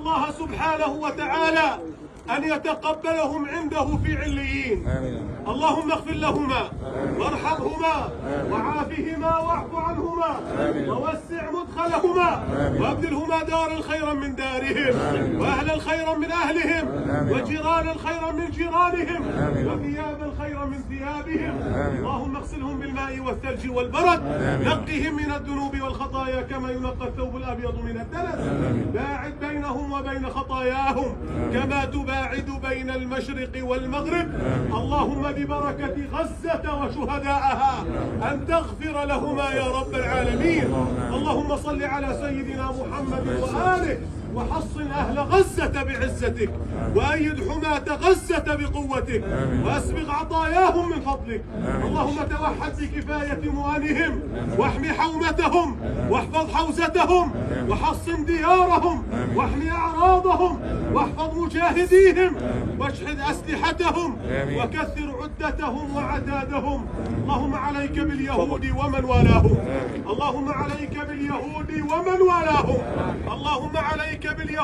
الله سبحانه وتعالى أن يتقبلهم عنده في عليين. اللهم اغفر لهما وارحمهما وعافهما واعف عنهما ووسع مدخلهما وابدلهما دارا خيرا من دارهم وأهلا خيرا من أهلهم وجيرانا خيرا من جيرانهم وثيابا خيرا من ثيابهم. اللهم اغسلهم بالماء والثلج والبرد، نقهم من الذنوب والخطايا كما ينقى الثوب الأبيض من الدنس، باعد بينهم وبين خطاياهم كما تباعد بين المشرق والمغرب. اللهم ببركة غزة وشهدائها أن تغفر لهما يا رب العالمين. اللهم صل على سيدنا محمد وآله وحصن أهل غزة بعزتك وأيد حماة غزة بقوتك وأسبغ عطاياهم من فضلك. اللهم توحد بكفاية موانهم واحمي حومتهم واحفظ حوزتهم وحصن ديارهم واحمي أعراضهم واحفظ مجاهديهم واشحذ أسلحتهم وكثر عدتهم وعتادهم. اللهم عليك باليهود ومن والاهم، اللهم عليك باليهود ومن والاهم، اللهم عليك باليهود